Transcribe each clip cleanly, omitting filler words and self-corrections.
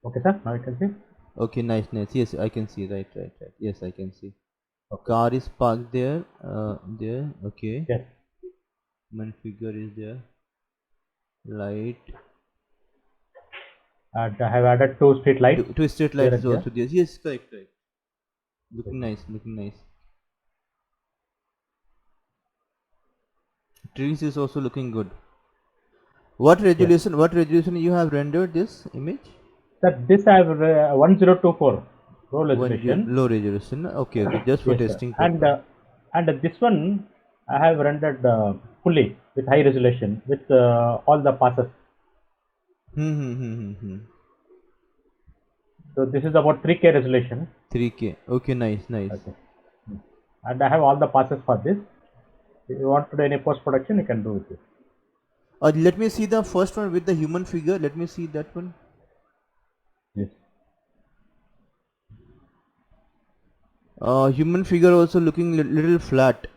Okay, sir. Now you can see. Okay, nice, nice. Yes, I can see. Right, right, right. Yes, I can see. Okay. Car is parked there. There. Okay. Yes. Human figure is there. Light. And I have added two street lights Two street here lights and is here. also there. Yes, correct, correct. Looking Okay. nice, looking nice. Trees is also looking good. What Yes. resolution? What resolution you have rendered this image? Sir, this I have 1024 row resolution. Low resolution. Okay, okay. Just for Yes, sir. testing purpose. And this one I have rendered fully with high resolution with all the passes. Hmm. So this is about 3K resolution. 3K. Okay, nice, nice. Okay. And I have all the passes for this. If you want to do any post production, you can do with this. Let me see the first one with the human figure. Let me see that one. Yes. Human figure also looking little flat.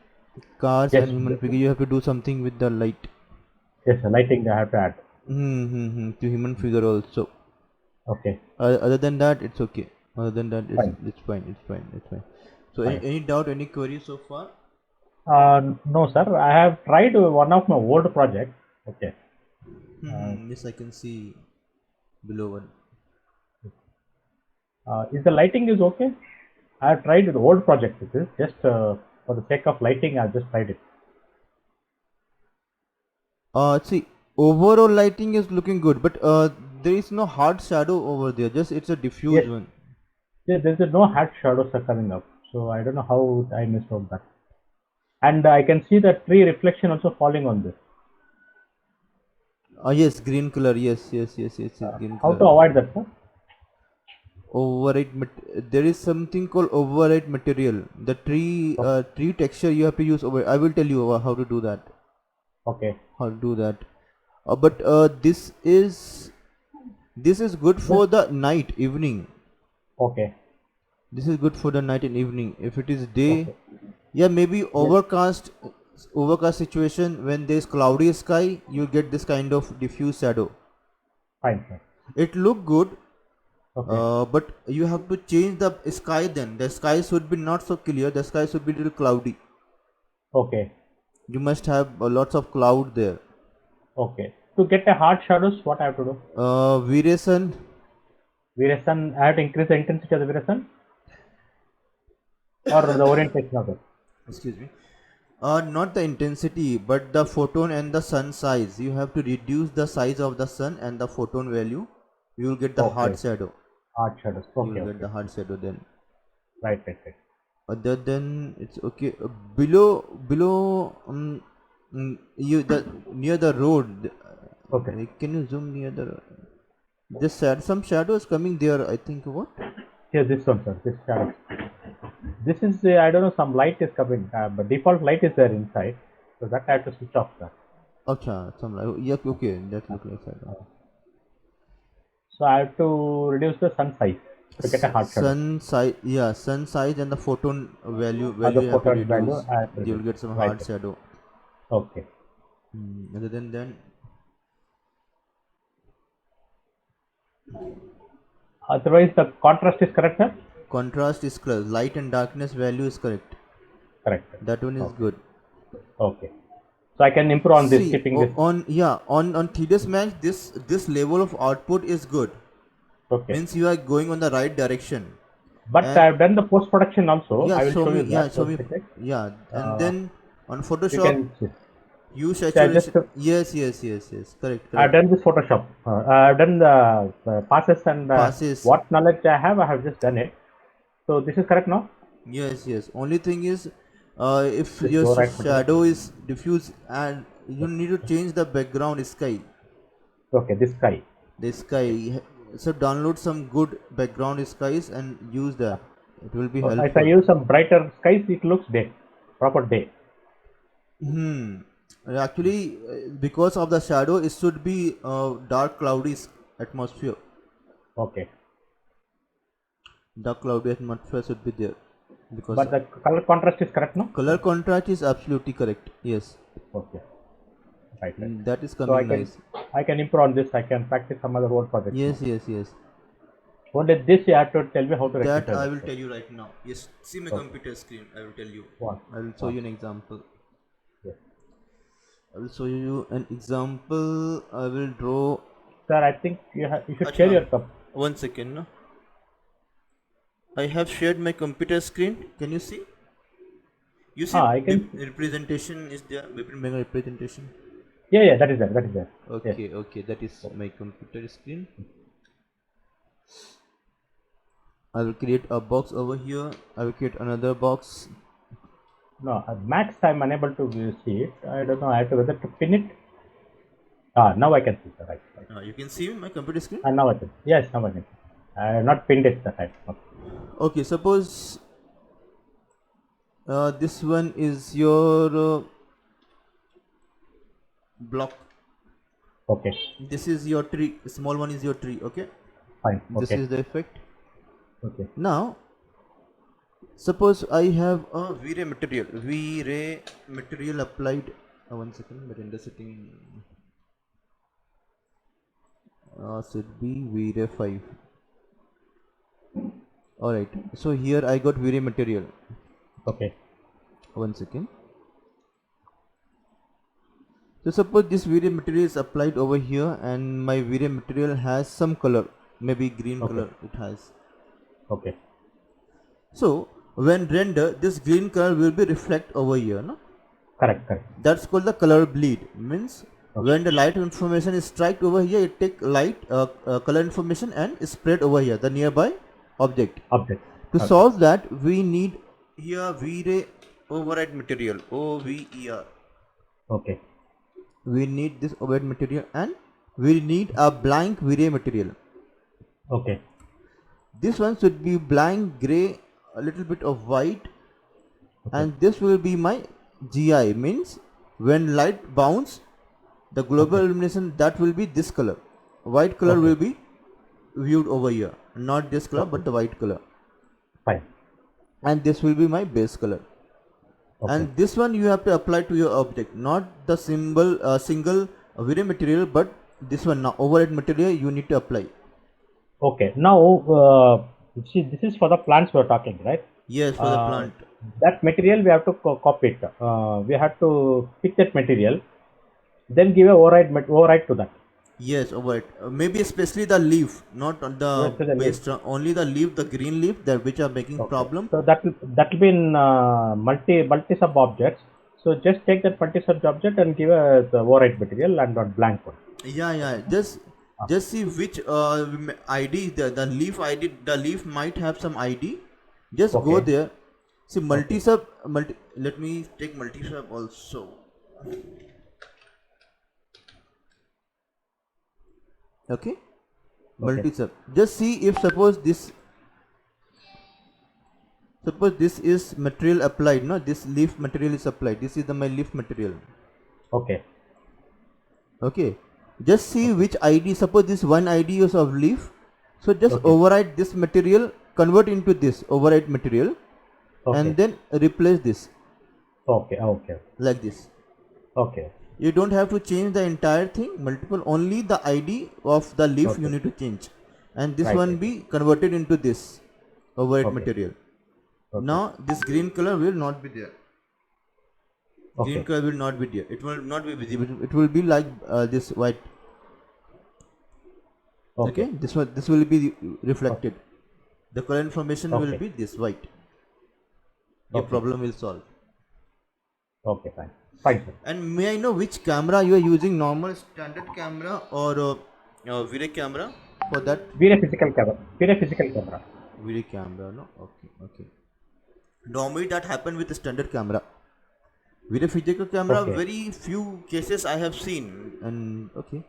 Cars Yes. and human figure. You have to do something with the light. Yes. Lighting I have to add. To human figure also. Okay. Other than that, it's okay. Other than that, Fine. it's fine. It's fine. It's fine. So, Fine. any doubt, any query so far? No, sir. I have tried one of my old projects. Okay. Yes, I can see below one. Is the lighting is okay? I have tried the old project. This is just for the sake of lighting. I just tried it. See, overall lighting is looking good, but there is no hard shadow over there. Just it's a diffuse Yes. one. There's no hard shadows are coming up. So I don't know how I missed out that. And I can see the tree reflection also falling on this. Yes, green color. Yes, it's green How color. to avoid that, sir? There is something called override material. The tree texture you have to use over. I will tell you how to do that. Okay. How to do that. But this is good Yes. for the night, evening. Okay. This is good for the night and evening. If it is day, Okay. yeah, maybe Yes. overcast situation when there is cloudy sky, you get this kind of diffuse shadow. Fine, sir. It look good, Okay. but you have to change the sky. Then the sky should be not so clear. The sky should be little cloudy. Okay. You must have lots of cloud there. Okay. To get a hard shadows, what I have to do? Variation. Viresan, I have to increase the intensity of the Viresan or the orientation of it. Excuse me. Not the intensity, but the photon and the sun size. You have to reduce the size of the sun and the photon value. You will get the hard Okay. shadow. Hard shadows. You will Okay. get Okay. the hard shadow then. Right. Right. Right. Other than it's okay. Below you the near the road. Okay. Can you zoom near the? This some shadows coming there. I think what? Here, this one, sir. This shadow. This is I don't know. Some light is coming, but default light is there inside, so that I have to switch off that. Acha, some like yeah. Okay, that look like shadow. So I have to reduce the sun size to get a hard shadow. Sun size and the photon value The you have to photon value reduce. I have to You will reduce. get some Right. hard shadow. Okay. Other than then, Otherwise, the contrast is correct, sir. contrast is correct. Light and darkness value is correct. Correct. That one is Okay. good. Okay. So I can improve on this, See, keeping this. on TDS Max, this level of output is good. Okay. Means you are going on the right direction. But I And have done the post production also. yeah, I will show show me. you Yeah, that. show One me. second. Yeah, and Uh, then on you Photoshop, can see. use See, I just saturation. Yes. Correct, I've correct. done this Photoshop. I've done the passes and Passes. what knowledge I have just done it. So this is correct now. Yes. Only thing is, if Just your go right button. shadow is diffuse and you need to change the background sky. Okay, this sky. The sky. So download some good background skies and use that. It will be So if I helpful. use some brighter skies, it looks day, proper day. Hmm. Actually, because of the shadow, it should be dark cloudy atmosphere. Okay, Dark cloudy atmosphere should be there because but the color contrast is correct now. color contrast is absolutely correct. Yes. Okay, right. That is So coming nice. I can improve on this. I can practice some other old projects now. Yes. Only this you have to tell me how to That rectify I that. will tell you right now. Yes, see my Okay. computer screen. I will tell you. One. I will show you an example. Yes. I will show you an example. I will draw. Sir, I think you should share Acha, your cup. 1 second. No? I have shared my computer screen. Can you see? You see, I can. representation is there. Vipin Bengal representation. Yeah, that is there. That is there. Yes. Okay. That is my computer screen. I will create a box over here. I will create another box. No, Max, I'm unable to see it. I don't know. I have to whether to pin it. Now I can see. Sir. Right. You can see my computer screen. Now I can. Yes, now I can. I have not pinned it that time. Okay. Okay, suppose this one is your block. Okay. This is your tree. Small one is your tree. Okay. Fine. This Okay. is the effect. Okay. Now, suppose I have a V-Ray material. V-Ray material applied. 1 second. But in the setting should be V-Ray 5. Alright. So here I got V-Ray material. Okay. 1 second. So suppose this V-Ray material is applied over here and my V-Ray material has some color, maybe green Okay. color it has. Okay. So when render, this green color will be reflect over here, no? Correct. That's called the color bleed. Means Okay. when the light information is strike over here, it take light color information and spread over here, the nearby object. Object. To Okay. solve that, we need here V-Ray override material, OVER. Okay. We need this override material and we need a blank V-Ray material. Okay. This one should be blank gray, a little bit of white, and this will be my GI, means when light bounce, the global illumination that will be this color. White color Okay. will be viewed over here, not this color Okay. but the white color, Fine. and this will be my base color. Okay. And this one you have to apply to your object, not the single V-Ray material, but this one now overhead material you need to apply. Okay. Now, see, this is for the plants we're talking, right? Yes, for the plant. That material we have to copy it. We have to pick that material, then give a override to that. Yes, overhead. Maybe especially the leaf, not on the Yes, to the base. leaf. Only the leaf, the green leaf, that which are making Okay. problem. So that will be in multi sub objects. So just take that multi sub object and give a the override material and not blank one. Yeah. Just see which ID the leaf ID. The leaf might have some ID. Just go Okay. there. See multi sub multi. Let me take multi sub also. Okay. Multi sub. Just see if suppose this is material applied. No, this leaf material is applied. This is my leaf material. Okay. Okay. Just see which ID. Suppose this one ID is of leaf. So just Okay. override this material, convert into this override material, Okay. and then replace this Okay. like this. Okay. You don't have to change the entire thing, multiple, only the ID of the leaf you Okay. need to change, and this Right, one right. be converted into this override Okay. material. Okay. Now this green color will not be there. Green Okay. color will not be there. It will not be visible. It will be like this white. Okay. This will be reflected. The color information will Okay. be this white. Your Okay. problem will solve. Okay. Fine, sir. And may I know which camera you are using? Normal standard camera or V-Ray camera for that? VRA physical camera. VRA physical camera. V-Ray camera, no? Okay. Normally that happen with the standard camera. With a physical camera, Okay. very few cases I have seen, and okay,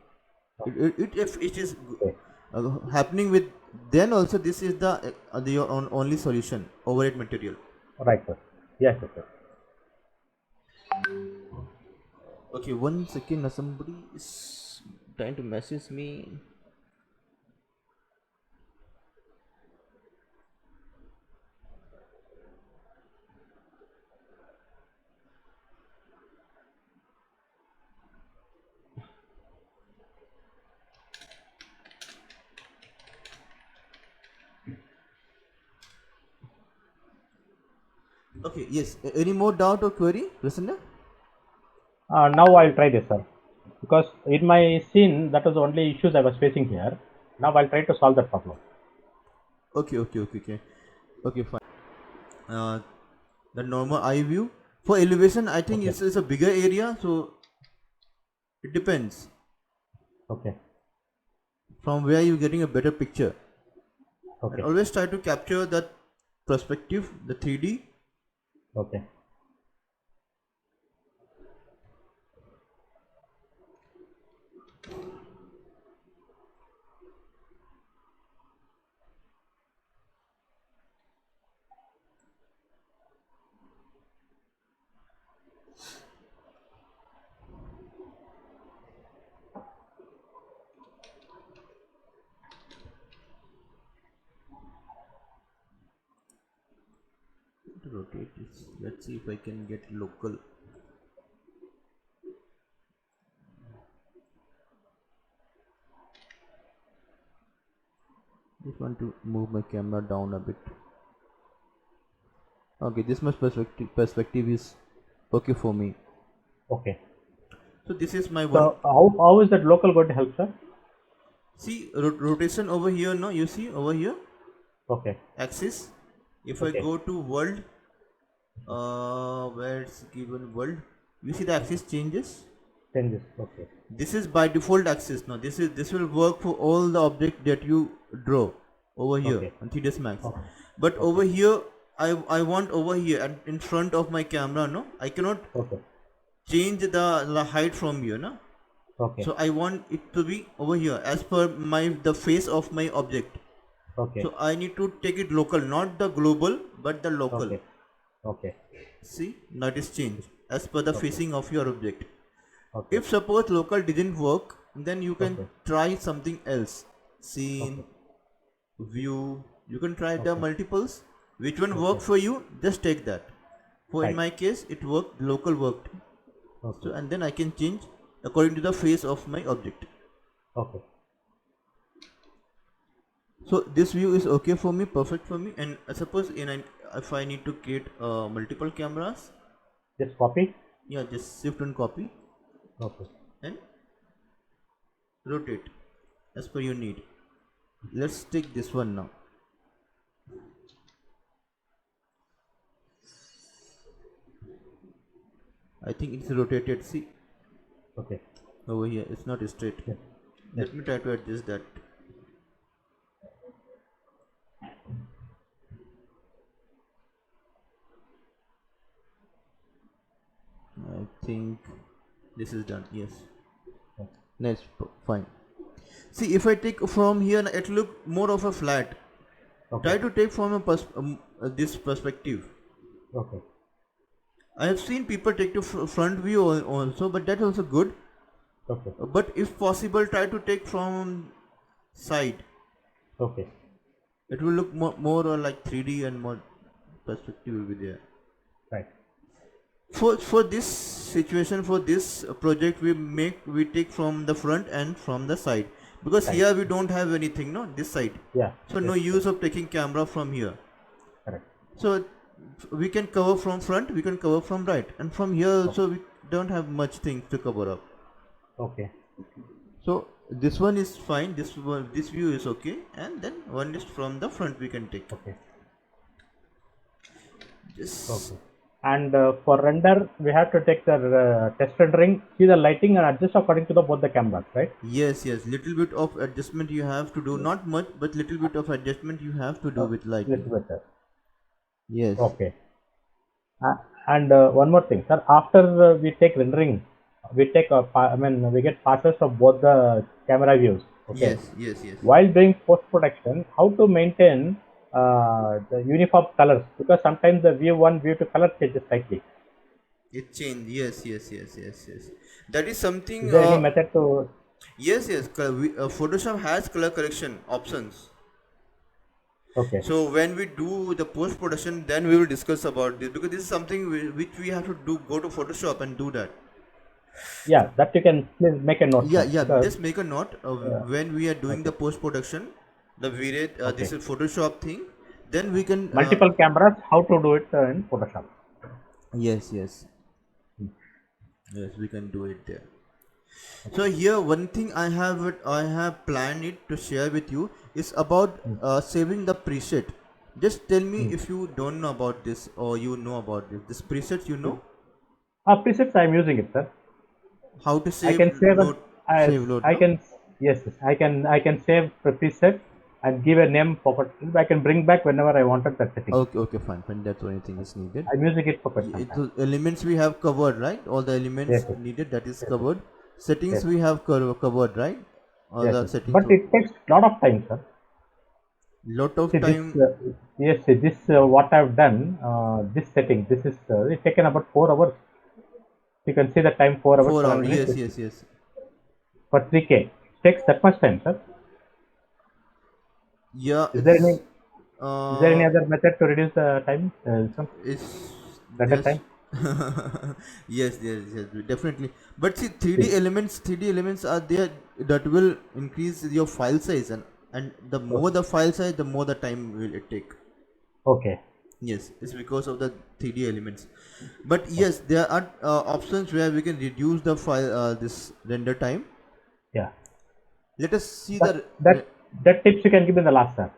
if it is Okay. happening with, then also this is the your only solution, overhead material. Right, sir. Yes, sir. Okay, 1 second. Somebody is trying to message me. Okay, yes. Any more doubt or query, Prasanna? Now I'll try this, sir. Because in my scene, that was the only issues I was facing here. Now I'll try to solve that problem. Okay, fine. Uh, the normal eye view. For elevation, I think Okay. it's a bigger area, so it depends Okay. from where you're getting a better picture. And Okay. always try to capture that perspective, the 3D. Okay. To rotate this. Let's see if I can get local. Just want to move my camera down a bit. Okay, this much perspective is okay for me. Okay. So this is my one. So how is that local going to help, sir? See rotation over here. No, you see over here Okay. axis. If I Okay. go to world, where it's given world, you see the axis changes. Changes. Okay. This is by default axis. Now this will work for all the object that you draw over here Okay. on 3ds Max. Okay. But over here, I want over here and in front of my camera. No, I cannot Okay. change the height from here. No, Okay. so I want it to be over here as per the face of my object. Okay. So I need to take it local, not the global, but the local. Okay. Okay. See, now it is changed as per the facing of your object. Okay. If suppose local didn't work, then you can Okay. try something else. Scene, view. You can try the multiples. Which one worked for you? Just take that. For in Right. my case, it worked. Local worked. Okay. So and then I can change according to the face of my object. Okay. So this view is okay for me, perfect for me. And suppose if I need to create multiple cameras, Just copy. yeah, just shift and copy Okay. and rotate as per your need. Let's take this one now. I think it's rotated. See Okay. over here, it's not straight. Yeah. Let me try to adjust that. I think this is done. Yes. Yeah. Next, fine. See, if I take from here, it look more of a flat. Okay. Try to take from this perspective. Okay. I have seen people take to front view also, but that's also good. Okay. But if possible, try to take from side. Okay. It will look more like 3D and more perspective will be there. Right. For this situation, for this project, we take from the front and from the side, because Right. here we don't have anything, no, this side. Yeah. So no use of taking camera from here. Correct. So we can cover from front, we can cover from right, and from here also we don't have much things to cover up. Okay. So this one is fine. This view is okay, and then one is from the front we can take. Okay. Just Okay. And for render, we have to take the test rendering, see the lighting, and adjust according to both the cameras, right? yes, little bit of adjustment you have to do, not much, but little bit of adjustment you have to do with lighting. Little better. Yes. Okay. And one more thing, sir. After we take rendering, we take we get passes from both the camera views. Okay. Yes. While doing post production, how to maintain the uniform colors, because sometimes the view 1, view 2 color changes slightly. It changed. Yes. That is something. Is there any method to? Yes. Photoshop has color correction options. Okay. So when we do the post production, then we will discuss about this, because this is something which we have to do. Go to Photoshop and do that. Yeah, that you can please make a note. Yeah. Because, Just make a note when we are doing the post production. The V-Ray, this is Photoshop thing. then we can multiple cameras, how to do it in Photoshop. yes, yes, yes, we can do it there. So here one thing I have planned it to share with you is about saving the preset. Just tell me if you don't know about this or you know about this. This preset, you know Presets, I'm using it, sir. how to I save can save load, as save load, I no? can, yes, yes, I can save a preset and give a name for. I can bring back whenever I wanted that setting. Okay, okay, fine, fine. That's the only thing is needed. I'm using it for quite some time. The elements we have covered, right? All the Yes, elements yes, needed, that is yes, covered. Settings yes, we have covered, right? All yes, the yes. settings. But it takes a lot of time, sir. Lot See of this, time. yes, see this what I've done. This setting, this is it's taken about 4 hours. You can see the time 4 hours 4 hours. 7 minutes Yes, yes, yes. for 3K. It takes that much time, sir. Yeah, Is there any is there any uh, other method to reduce the time? Some it's better there's time? yes, yes, yes, definitely. But see, 3D See. elements, 3D elements are there that will increase your file size, and the Oh, more the file size, the more the time will it take. okay. Yes, it's because of the 3D elements. But Okay. yes, there are options where we can reduce the file this render time. Yeah. Let us see That the that that tips you can give in the last, sir.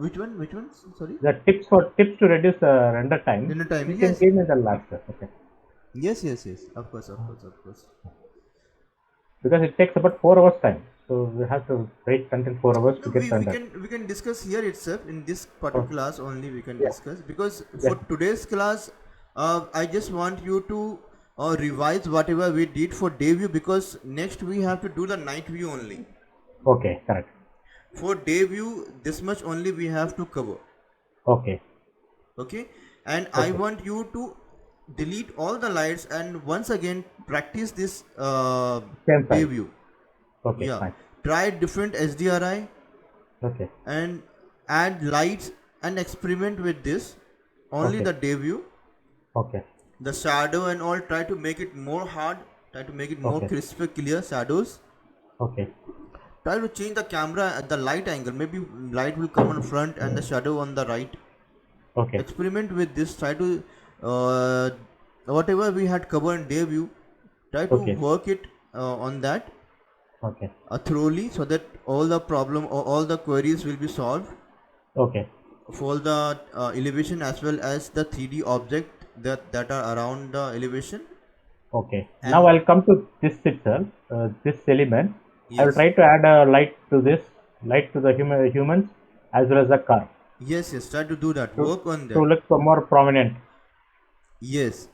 which one? Which one? Sorry, The tips to reduce the render time render time. you can Yes, give in the last, sir. Okay. yes, yes, yes. Of course, of course, of course. Because it takes about 4 hours time. So we have to wait until 4 hours No, to get rendered. we can discuss here itself in this particular Oh, class only. We can yeah. discuss because Yeah. for today's class, I just want you to revise whatever we did for day view because next we have to do the night view only. Okay. Correct. For day view, this much only we have to cover. Okay. Okay, and I Okay. want you to delete all the lights and once again practice this Same day file. view. Okay. Yeah, Fine. try different SDRI Okay. and add lights and experiment with this only Okay. the day view, Okay. the shadow and all. Try to make it more hard, try to make it more Okay. crisp clear shadows. Okay. Try to change the camera at the light angle, maybe light will come on front and the shadow on the right. Okay. Experiment with this, try to uh, whatever we had covered in day view, try to Okay. work it on that Okay. thoroughly so that all the problem or all the queries will be solved Okay. for the elevation as well as the 3D object that are around the elevation. Okay. Now And I'll come to this itself, this element. I will yes, try to add a light to this, light to the humans as well as the car yes, yes, try to do that, to, work on to that. look more prominent. Yes,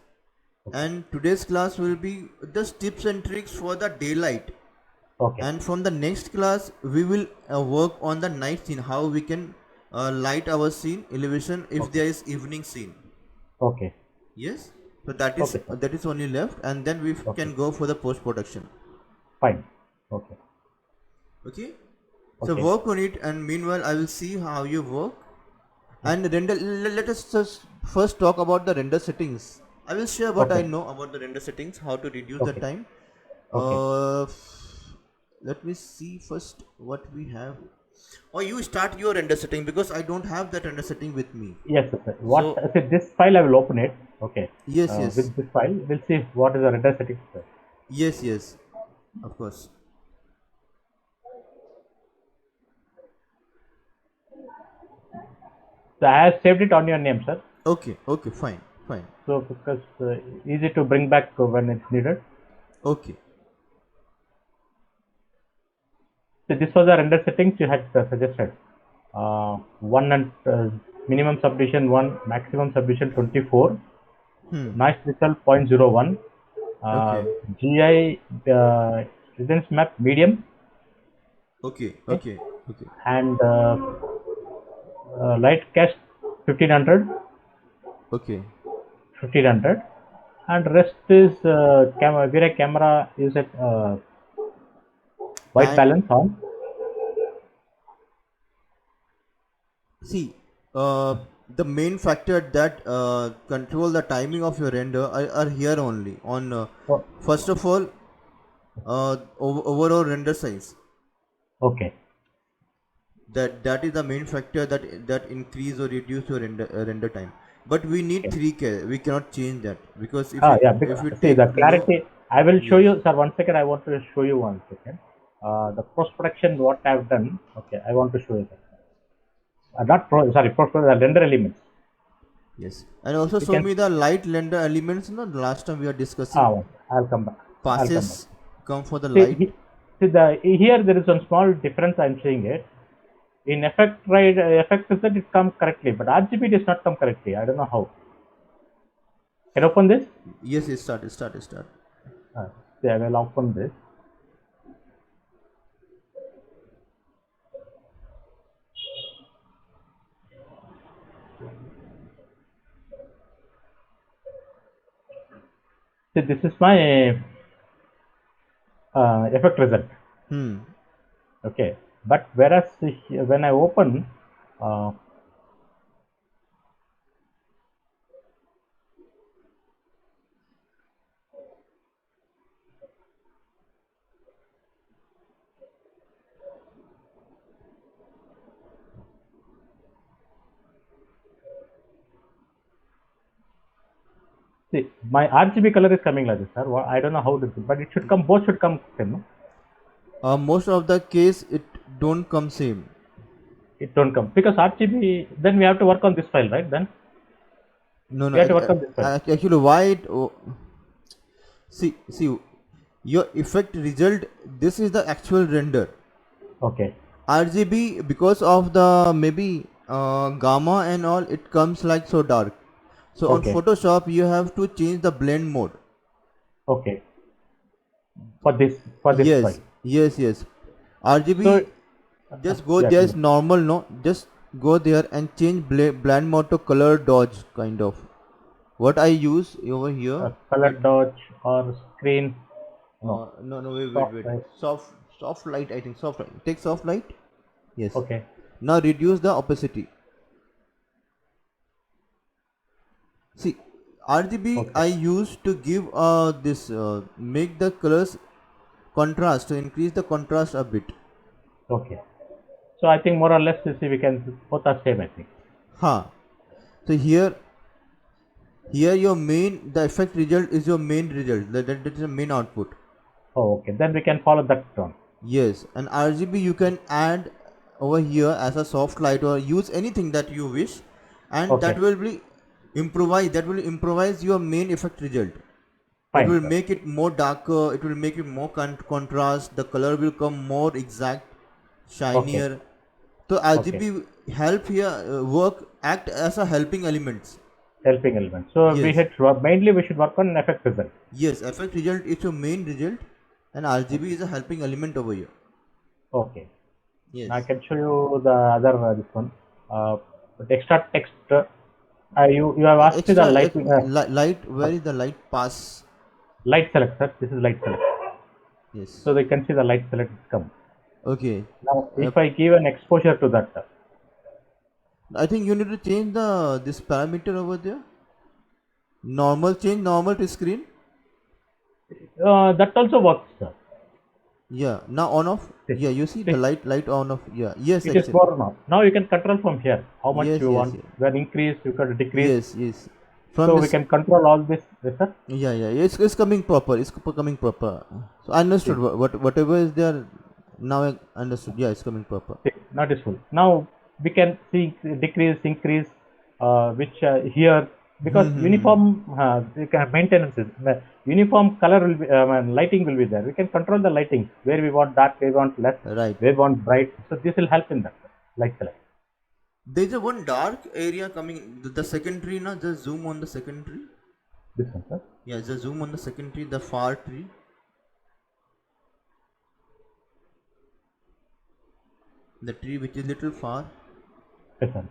Okay. and today's class will be just tips and tricks for the daylight. Okay. And from the next class we will work on the night scene, how we can light our scene elevation if Okay. there is evening scene. Okay. Yes, so Okay, sir. that is only left and then we Okay. can go for the post production. Fine. Okay. Okay, so Okay. work on it and meanwhile I will see how you work Yeah. and render. Let us just first talk about the render settings. I will share what I Okay. know about the render settings, how to reduce the Okay. time. Okay. uh, Let me see first what we have. Or you start your render setting because I don't have that render setting with me. Yes, sir. What? So See, this file I will open it. Okay. yes, yes, With this file, we'll see what is the render settings. Sir. yes, yes, of course. So I have saved it on your name, sir. Okay, okay, fine, fine. So because easy to bring back when it's needed. Okay, So this was the render settings you had suggested. One and minimum subdivision 1, maximum subdivision 24, hmm, noise threshold 0.01, uh, okay, GI residence map medium, okay, okay, okay, okay, and light cast 1500, okay. 1500, and rest is camera is at white And balance on. see, the main factor that control the timing of your render are here only on Oh, first of all overall render size. okay. That is the main factor that increase or reduce your render time. But we need Okay. 3K. We cannot change that because Yeah, if we see take the low, clarity. I will show yes, you, sir. One second, I want to show you one second. The post production what I have done. Okay, I want to show you that. Not post production, the render elements. yes, and also You show can. me the light render elements. No, the last time we are discussing I'll come back. I'll come back. passes come for the See, light. see here there is one small difference. I'm seeing it. In effect, right? Effect is that it come correctly, but RGB does not come correctly. I don't know how. Can I open this? Yes, yes, start. Uh, See, I will open this. See, this is my effect result. Hmm. Okay, but whereas when I open, uh, see, my RGB color is coming like this, sir. I don't know how this, but it should come. Both should come. No? Most of the case it don't come same. It don't come because RGB. Then we have to work on this file, right? Then No, no. we have to work on this file. Actually, why it? Oh, see, your effect result. This is the actual render. Okay. RGB because of the maybe gamma and all. It comes like so dark. So on Okay. Photoshop, you have to change the blend mode. Okay. For this Yes, file. yes. RGB, So just go yeah, there come is normal, no? Just go there and change blend mode to color dodge kind of. What I use over here, color it dodge or screen. No. no, Soft wait. right. Soft light, I think soft light. Take soft light. Yes. Okay. Now reduce the opacity. See, RGB Okay. I used to give this make the colors contrast to increase the contrast a bit. Okay. So I think more or less, you see, we can both are same. I think. Huh. So here your main the effect result is your main result. That is the main output. Oh, okay. Then we can follow that one. Yes, and RGB you can add over here as a soft light or use anything that you wish, and Okay. that will improvise your main effect result. It Fine, will sir. make it more darker, it will make it more contrast, the color will come more exact, Okay. shinier. So Okay. RGB help here work act as a helping elements. Helping element. So we Yes, had mainly we should work on effect result. yes, effect result is your main result, and RGB Okay. is a helping element over here. Okay. Now I Yes. can show you the other this one. With extra text. You have asked me the lighting. Light, where Uh, is the light pass? light select, sir. This is light select. Yes. So they can see the light select come. Okay. Now, Uh, if I give an exposure to that, I think you need to change the this parameter over there. Normal to screen. that also works, sir. Yeah. Now on off. See, Yeah. You see the see, light on off. Yeah. Yes. it is Actually. more now. Now you can control from here how much Yes. you Yes. want. Yes. When increase, you can decrease. Yes. From So we this. can control all this, yes, sir. Yeah. It's coming proper. It's coming proper. So I understood See, whatever is there. Now I understood. Yeah. It's coming proper. see, not useful. Now we can see decrease, increase, which here because Hmm. uniform maintenance is uniform color will be lighting will be there. We can control the lighting where we want dark, where we want less, Right. where we want bright. So this will help in that light select. There's a one dark area coming. The second tree now. Just zoom on the second tree. This one, sir. Yeah. Just zoom on the second tree. The far tree. The tree which is little far. Yes, sir.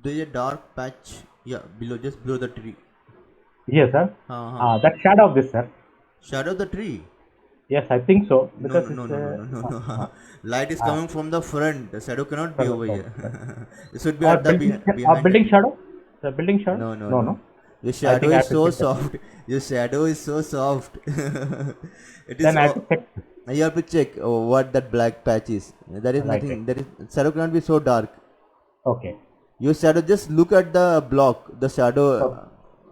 There's a dark patch. Yeah. Just below the tree. Yes, sir. Uh-huh. That shadow of this, sir. Shadow the tree. Yes, I think so No, because no, no, it's no, no, no, no, uh, no. Light is uh, coming from the front. The shadow cannot be from the over front, here. sir. It should be Or at the building, behind the building tree. shadow. The building shadow. No, no, No, no. no. Your I shadow think I is have to so check that. soft. Your shadow is so soft. It is. Then I have to check. You have to check what that black patch is. That is Right, nothing. right. That is shadow cannot be so dark. Okay. Your shadow, just look at the block. The shadow So,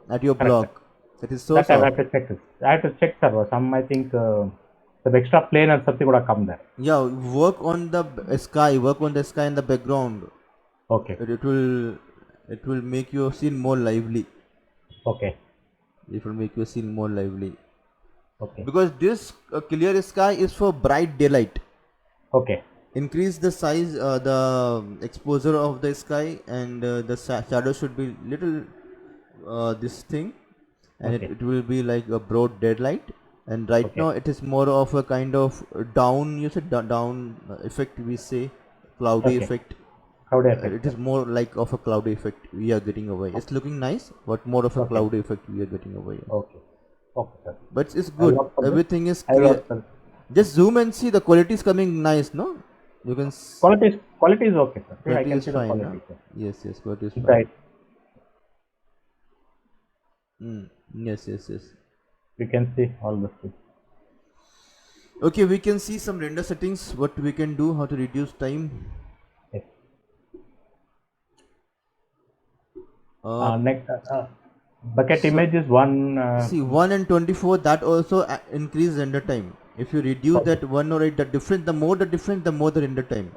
at your correct. block. It is so That I soft. have to check it. I have to check, sir. Some, I think the extra plane or something would have come there. Yeah, work on the sky. Work on the sky in the background. Okay. It will make your scene more lively. Okay. It will make your scene more lively. Okay. Because this clear sky is for bright daylight. Okay. Increase the size, the exposure of the sky, and the shadow should be little this thing, and Okay. it will be like a broad daylight. And right Okay. now it is more of a kind of down. You said down effect. We say cloudy Okay. effect. Cloudy effect. It is more like of a cloudy effect we are getting away. It's looking nice, but more of a Okay. cloudy effect we are getting away. Okay. Okay, sir. But it's I will good. work for this. Everything is I will clear. work for Just zoom and see the quality is coming nice, no? You can. Quality is okay, sir. See, I Quality can is see the fine, huh? quality, sir. Yes, yes, quality is fine. Right. Yes, yes, yes. We can see all the things. Okay, we can see some render settings. What we can do, how to reduce time. Yes. Uh, Next, bucket so image is one. see 1 and 24, that also increase render time. If you reduce Okay. that 1 or 8, the difference, the more the difference, the more the render time.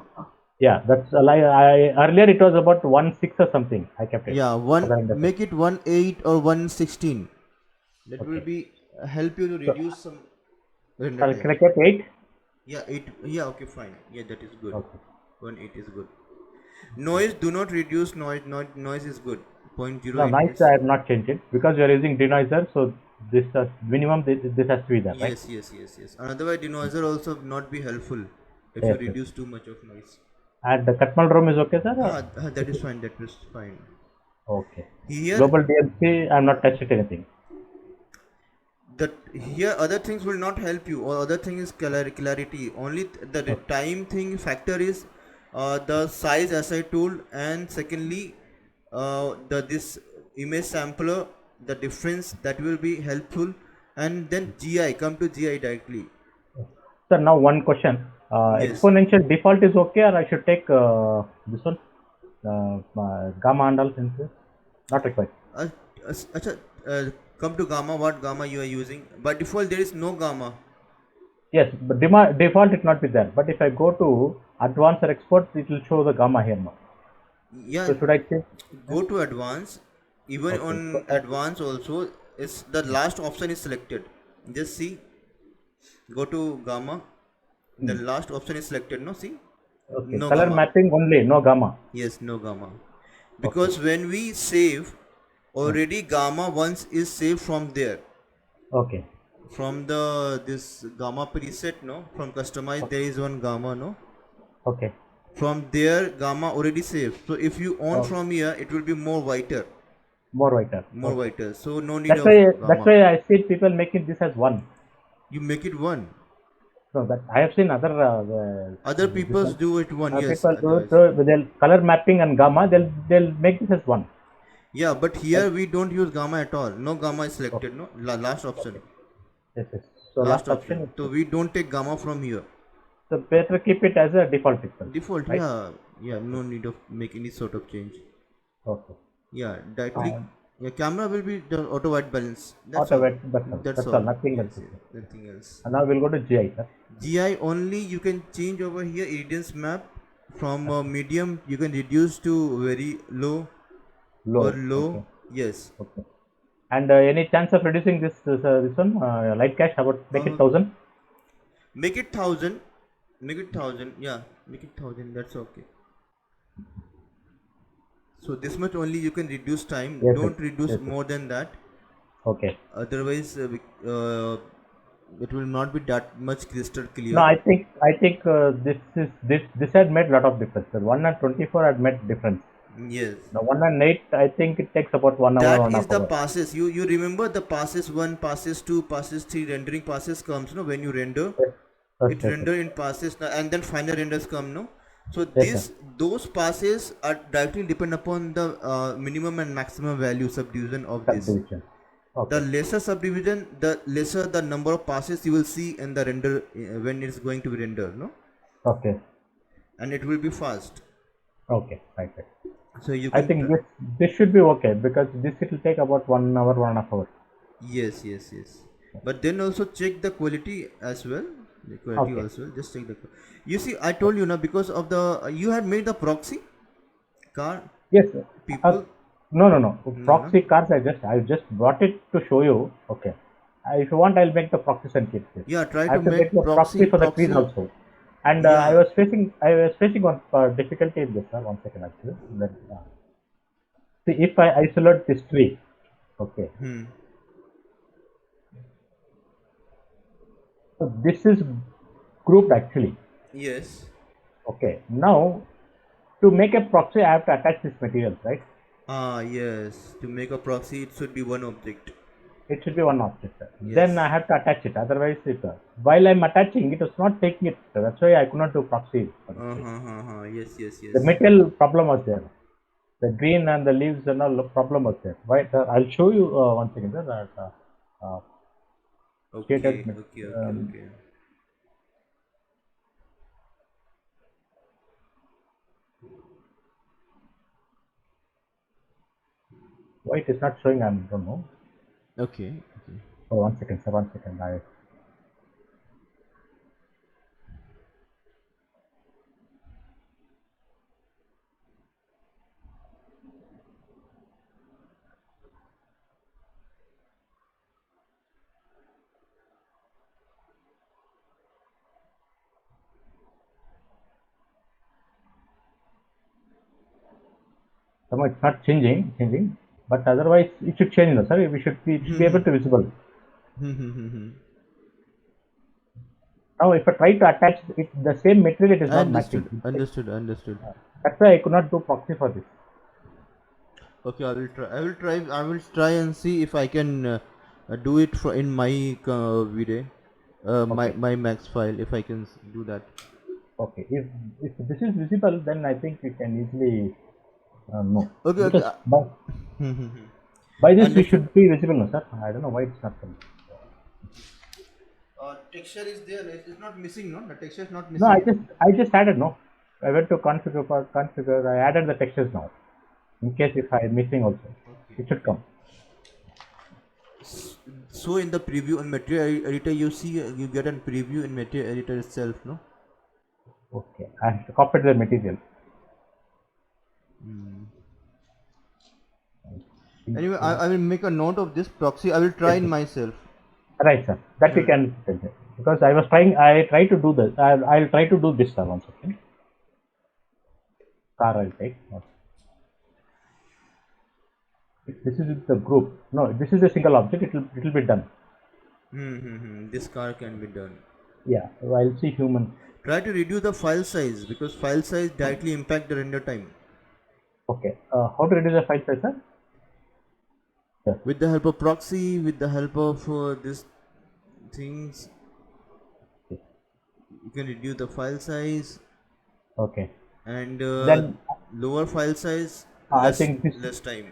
Yeah, that's like earlier it was about 1.6 or something. I kept it. Yeah, for the render time. make it 1.8 or 1.16. That will Okay. be help you to So, reduce some render can I time. get 8? Yeah, 8. Yeah, okay, fine. Yeah, that is good. Okay. 1.8 is good. Noise, do not reduce noise. Noise is good. No, 0.08 nice. is. I have not changed it because we are using denoiser. So this minimum this has to be there, right? Yes, yes, yes, yes. And otherwise, denoiser also not be helpful if you Yes, yes. reduce too much of noise. And the Katmal ROM is okay, sir? That is fine. That is fine. Okay. Here, Global DMC, I am not touched it anything. that here other things will not help you, or other thing is clarity. Only the Okay. time thing factor is the size as I told, and secondly, the this image sampler, the difference that will be helpful, and then GI, come to GI directly. Sir, now one question. Yes. Exponential default is okay, or I should take this one? Gamma and all things? Not required. Uh, acha, come to gamma. What gamma you are using? By default, there is no gamma. Yes, but default it not be there. But if I go to advanced or export, it will show the gamma here now. Yeah, So should I change? go to advanced. Even Okay. on advanced also, is the last option is selected. Just see. Go to gamma. The last option is selected. No, see. Okay. No Color gamma. mapping only, no gamma. Yes, no gamma. Okay. Because when we save, already gamma once is saved from there. Okay. From the this gamma preset, no. From customize, there is one gamma, no. Okay. From there, gamma already saved. So if you on Oh, from here, it will be more whiter. more whiter. More Okay. whiter. So no need That's of why gamma. I see people making this as one. You make it one. No, that I have seen other Other peoples do it one, yes. people do it. Otherwise. So they'll color mapping and gamma. They'll make this as one. Yeah, but here we don't use gamma at all. No gamma is selected, no. Last option. Yes, yes. So Last last option. option. So we don't take gamma from here. So better keep it as a default itself. Default, Right? yeah. Yeah, no need of make any sort of change. Okay. Yeah, directly. Yeah, camera will be the auto white balance. That's Auto all. white, that's all. Nothing Yes, else. yes, nothing else. And now we'll go to GI, sir. GI only you can change over here irradiance map from medium you can reduce to very low Low. or low. Okay. Yes. Okay. And any chance of reducing this one light cache? About make it 1000. Make it 1000. Make it 1000. Yeah, make it 1000. That's okay. So this much only you can reduce time. Yes, Don't yes, reduce yes, yes. more than that. Okay. Otherwise, it will not be that much crystal clear. No, I think this had made lot of difference. The 1 and 24 had made difference. Yes. The 1 and 8, I think it takes about 1 hour, That 1 is half the hour. passes. You remember the passes 1, passes 2, passes 3 rendering passes comes, no? When you render, Yes, it yes, render in passes and then final renders come, no? So Yes, sir. those passes are directly depend upon the minimum and maximum value subdivision of this. Subdivision. The Okay. lesser subdivision, the lesser the number of passes you will see in the render when it's going to be rendered, no? Okay. And it will be fast. Okay. Right. Right. So you I can think this should be okay because this it will take about 1 hour, 1.5 hours. yes, yes, yes. But then also check the quality as well. The quality Okay. also. Just check the. You see, I told you now because of the you had made the proxy car Yes. Sir. Uh, people. no, no, no. No, no. Proxy cars. I just brought it to show you. Okay. If you want, I'll make the proxies and keep this. Yeah, try I to have to make make the proxy for the trees proxy. also. And I Yeah. was facing one difficulty in this. 1 second actually. Then, see, if I isolate this tree, okay. Hmm. So this is grouped actually. Yes. Okay. Now to make a proxy, I have to attach this materials, right? Ah, yes. To make a proxy, it should be one object. It should be one object. Then I Yes. have to attach it. Otherwise, while I'm attaching, it was not taking it. That's why I could not do proxy for the tree. Yes, yes, The yes. material problem was there. The green and the leaves and all the problem was there. Right? I'll show you one second. That shaded. Okay, okay, okay, okay. Why it is not showing? I don't know. Okay. Okay. Oh, 1 second, sir. 1 second. Somehow it's not changing. But otherwise, it should change. No, sir. It should be able to visible. Now, if I try to attach it, the same material, it is not matching. Understood. Understood. Understood. That's why I could not do proxy for this. Okay, I will try. I will try. I will try and see if I can do it for in my video, Okay, my max file. If I can do that. okay. If this is visible, then I think we can easily know Okay. Okay. because by this we Understood. should be visible, no, sir. I don't know why it's not coming. Texture is there. It's not missing, no. The texture is not No, I missing. just I just added no. I went to configure. I added the textures now. In case if I am missing also, Okay. it should come. So in the preview on material editor, you see you get a preview in material editor itself, no? Okay, I have to copy the material. Anyway, I will make a note of this proxy. I will try Yes, in sir. myself. Right, sir. That we Uh, can because I was trying. I try to do this. I'll try to do this, sir. 1 second. Car I'll take. This is the group. No, this is a single object. It will be done. This car can be done. Yeah. I'll see human. Try to reduce the file size because file size directly impact the render time. Okay. How to reduce the file size, sir? Yes. With the help of proxy, with the help of this things, you can reduce the file size Okay. and Then lower file size, I think this less time.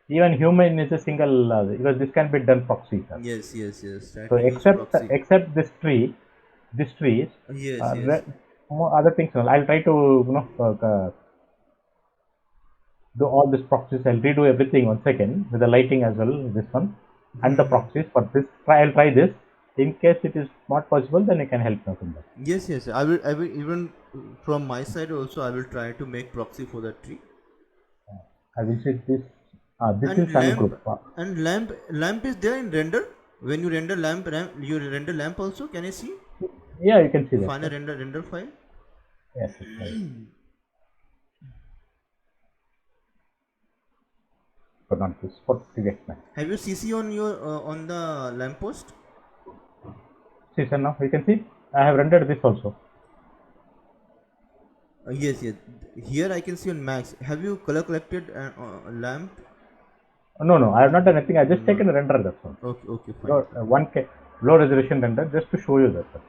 even human is a single because this can be done proxy, sir. Yes, yes, yes. Try So to use proxy. except this tree, Yes, yes. more other things. I'll try to do all these proxies. I'll redo everything 1 second with the lighting as well. This one and the proxies for this. I'll try this. In case it is not possible, then you can help me from that. Yes, yes. I will even from my side also. I will try to make proxy for that tree. I will see this. This And is sun lamp group. and lamp is there in render. When you render lamp, you render lamp also. Can I see? Yeah, you can see that. Final Sir. render file. Yes, it's fine. But not this. For previous man. Have you CC on your on the lamp post? See, sir, now you can see. I have rendered this also. Yes, yes. Here I can see on max. Have you color collected lamp? No, no, I have not done anything. I just taken a render. That's all. Okay, okay, fine. Low, 1K low resolution render just to show you that. Sir.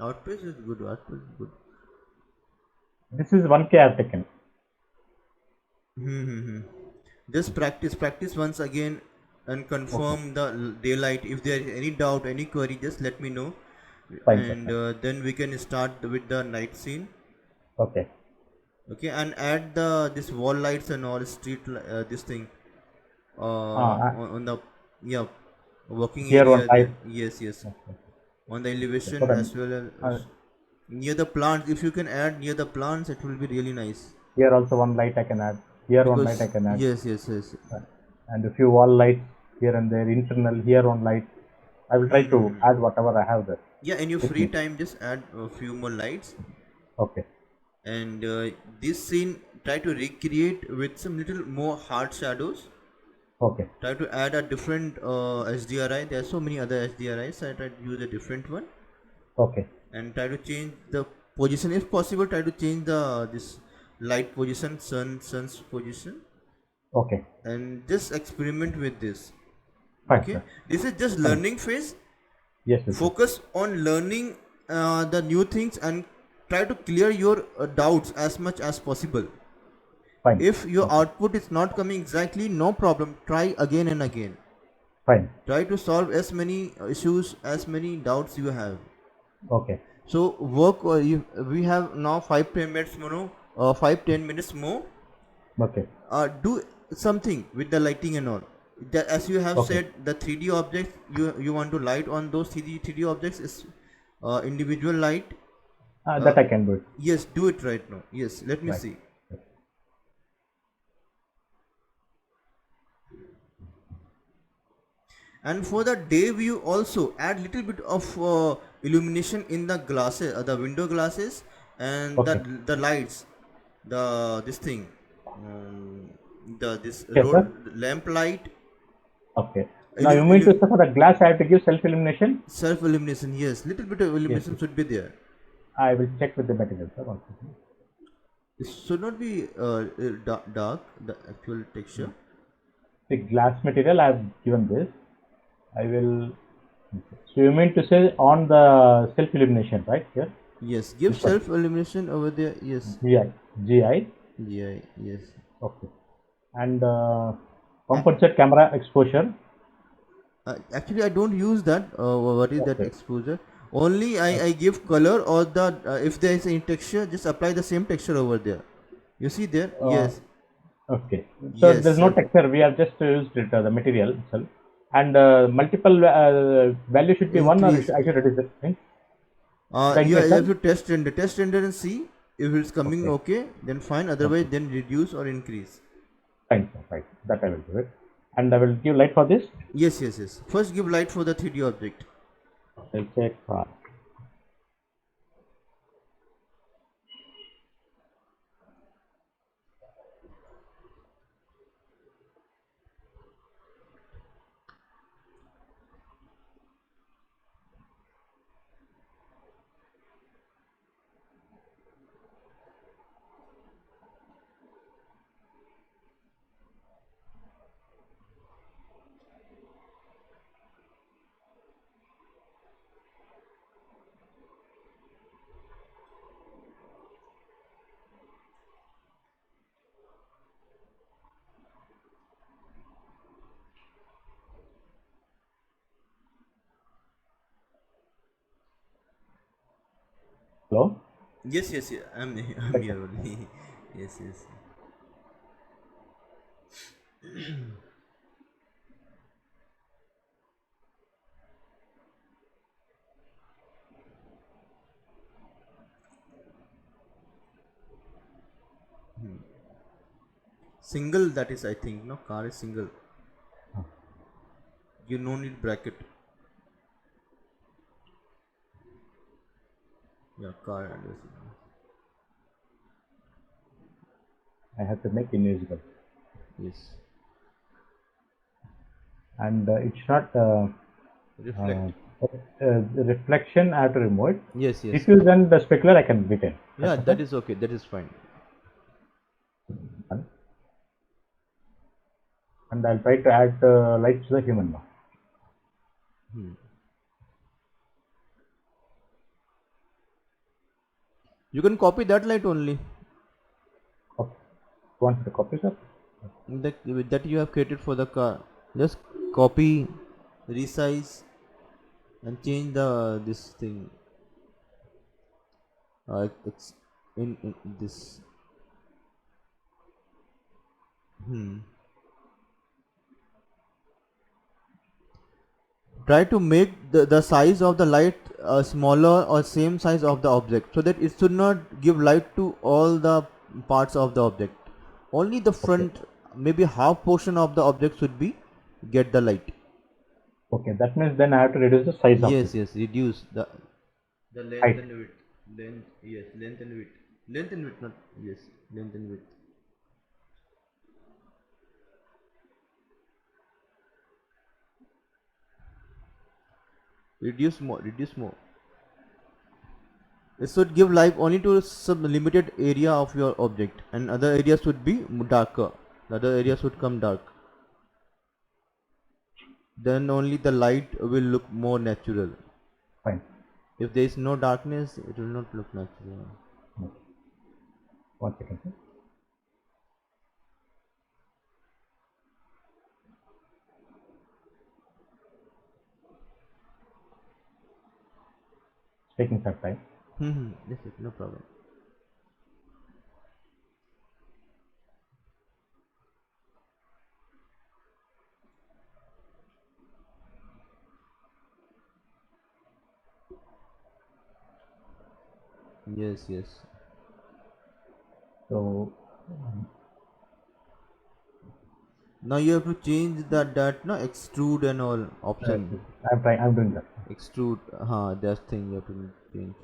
Output is good. Output is good. This is 1K I've taken. Mm-hmm. Just practice once again and confirm the daylight. If there is any doubt, any query, just let me know, Fine, sir. and Fine. then we can start with the night scene. Okay. Okay, and add the this wall lights and all this thing on the, yeah, working Here on area type. there. Yes, yes, Okay. on the So elevation then, as well uh, as near the plants. If you can add near the plants, it will be really nice. here also one light I can add. Here one light I Because can add. yes. Uh, and a few wall lights here and there. Internal here one light. I will try to Mm-hmm. add whatever I have there Yeah, in your with free me. time, just add a few more lights, Okay. and this scene try to recreate with some little more hard shadows. Okay. Try to add a different SDRI. There are so many other SDRIs. I try to use a different one Okay. and try to change the position. If possible, try to change the this light position, sun's position, Okay. and just experiment with this. Fine, Okay, sir. this is just Fine. learning phase. Yes, yes, yes. Focus on learning the new things and try to clear your doubts as much as possible. Fine. If your Okay. output is not coming exactly, no problem, try again and again. Fine. Try to solve as many issues, as many doubts you have. Okay. So work, we have now 5 10 minutes more, 5 10 minutes more. Okay. Do something with the lighting and all. As you have Okay. said, the 3D objects, you want to light on those 3D objects is individual light. That I can do it. Yes, do it right now. Yes, let me Right. see. And for the day view also add little bit of illumination in the glasses, the window glasses, and Okay. the lights, the this thing, um, the this Yes, road sir. lamp light, Okay. Now you mean to say for the glass I have to give self illumination? self illumination. Yes, little bit of Yes. illumination Yes. should be there. I will check with the material, sir. One second. It should not be dark, the actual texture. The glass material I have given this. I will. So you mean to say on the self illumination, right? Here. Yes, give This one. self illumination over there. Yes, GI. GI. yeah, yes. Okay. And compensate camera exposure. Actually, I don't use that. What is that Okay. exposure? Only I give color, or the if there is any texture, just apply the same texture over there. You see there? Uh, Yes, okay. So yes, there's no texture. We have just used it, the material itself. And multiple value should be one, or increase. I should reduce it. Means should I You increase have them? to test render and see if it's coming Okay. okay. Then fine. Otherwise, Okay. then reduce or increase. Fine, sir. Fine. That I will do it. And I will give light for this. Yes. First, give light for the 3D object. I'll check. Hello. Yes. I'm Check. here only. Yes. Single, that is, I think. No, car is single. You no need bracket. Yeah, car address. I have to make invisible, Yes. and it's not. Reflect. The reflection I have to remove it. Yes. Diffuse and the specular I can retain. Yeah, That's that okay. is okay. That is fine. And I'll try to add light to the human now. You can copy that light only. want me to copy, sir? that you have created for the car. Just copy, resize, and change the this thing. It's in this. Try to make the size of the light smaller or same size of the object, so that it should not give light to all the parts of the object. Only the front, maybe half portion of the object should be get the light. Okay, that means then I have to reduce the size of Yes, it. yes, reduce the length Height. and width. Length and width. Length and width, not yes, length and width. Reduce more, reduce more. It should give light only to some limited area of your object, and other areas should be darker. The other areas should come dark. Then only the light will look more natural. Fine. If there is no darkness, it will not look natural. Okay. 1 second, sir. It's taking some time. Yes, yes, no problem. Yes, yes. So Now you have to change that no extrude and all option. I'm doing that. Extrude, that thing you have to change.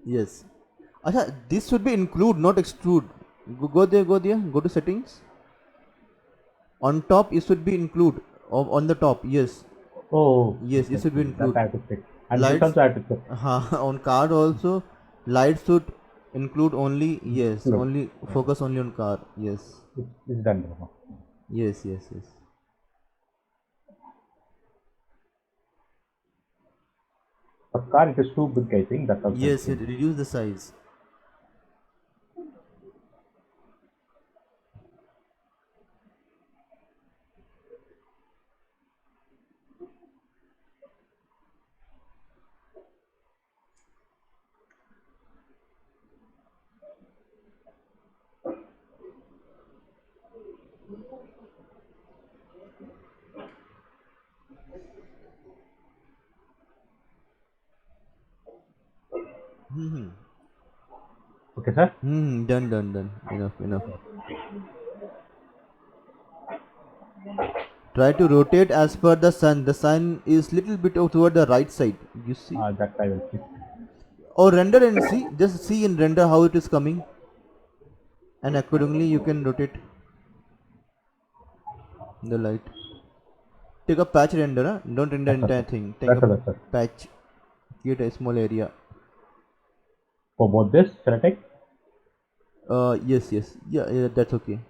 Yes. Acha, this should be include, not extrude. Go there, go to settings. On top, it should be include. On the top, yes. Oh, Yes, it should be include. that I have to fix. And Lights. this also I have to fix. On card also, light should include only, yes, No. only focus only on car, yes. It's done now. Yes, yes, yes. For car it is too big, I think. That also. Yes, it reduce the size. Okay, sir. Done. Enough. Try to rotate as per the sun. The sun is little bit toward the right side. You see? That I will fix. Or render and see. Just see in render how it is coming. And accordingly you can rotate the light. Take a patch render, huh? Don't render entire thing. Take That's a all, sir. patch. Create a small area. For both this, shall I take? Yes. Yeah, that's okay.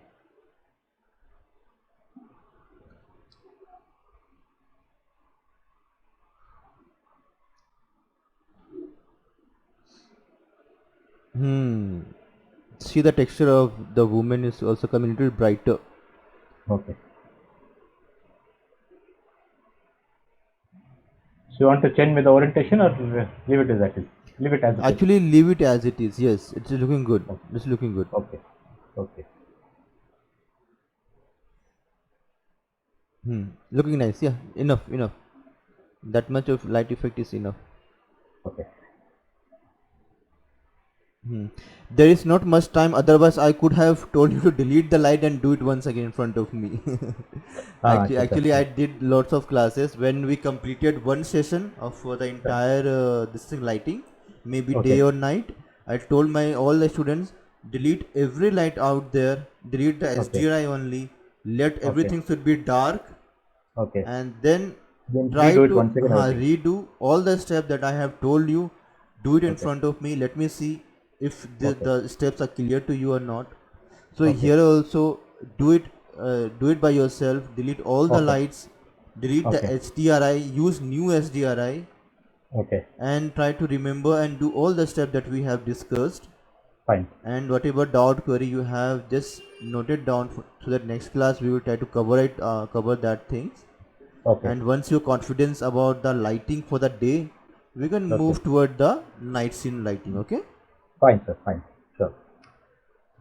See, the texture of the woman is also coming a little brighter. Okay. So you want to change with the orientation or leave it as that is? Leave it as it is. Actually, leave it as it is. Yes, it's looking good. It's looking good. Okay. Looking nice. Yeah, enough. That much of light effect is enough. Okay. There is not much time, otherwise I could have told you to delete the light and do it once again in front of me. Actually, I did lots of classes. When we completed one session for the entire this thing lighting, maybe day or night, I told all the students, delete every light out there, delete the SDRI only, let everything should be dark, Okay. and then Then try redo it to once again, I think. redo all the steps that I have told you. Do it in front of me. Let me see if the steps are clear to you or not. So here also do it by yourself. Delete all the lights. Delete the HDRI. Use new HDRI. Okay. and try to remember and do all the steps that we have discussed. Fine. And whatever doubt query you have, just note it down so that next class we will try to cover that things. Okay. And once you're confident about the lighting for the day, we can Okay. move toward the night scene lighting. Okay. Fine, sir. Fine. Sure.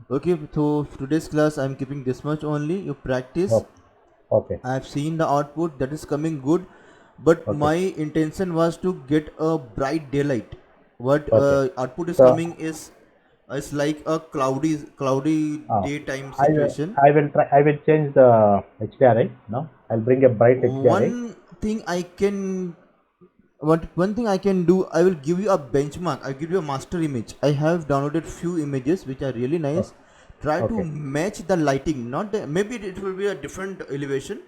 Okay, so today's class I'm keeping this much only. You practice. Okay. Okay. I have seen the output that is coming good, but Okay. my intention was to get a bright daylight. What Okay. output is So coming is like a cloudy daytime I will situation. I will try. I will change the HDRI. No, I'll bring a bright HDRI. One thing I can one thing I can do, I will give you a benchmark. I'll give you a master image. I have downloaded few images which are really nice. Try to Okay. match the lighting, not the, maybe it will be a different elevation,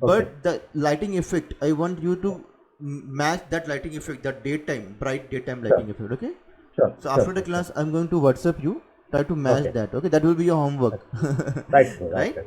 Okay. but the lighting effect, I want you to match that lighting effect, that daytime, bright daytime Sure. lighting effect. Okay. Sure. So Sure. after the Sure. class, I'm going to WhatsApp you. Try to match Okay. that. Okay, that will be your homework. Right. Sir. Right. Right? Sir.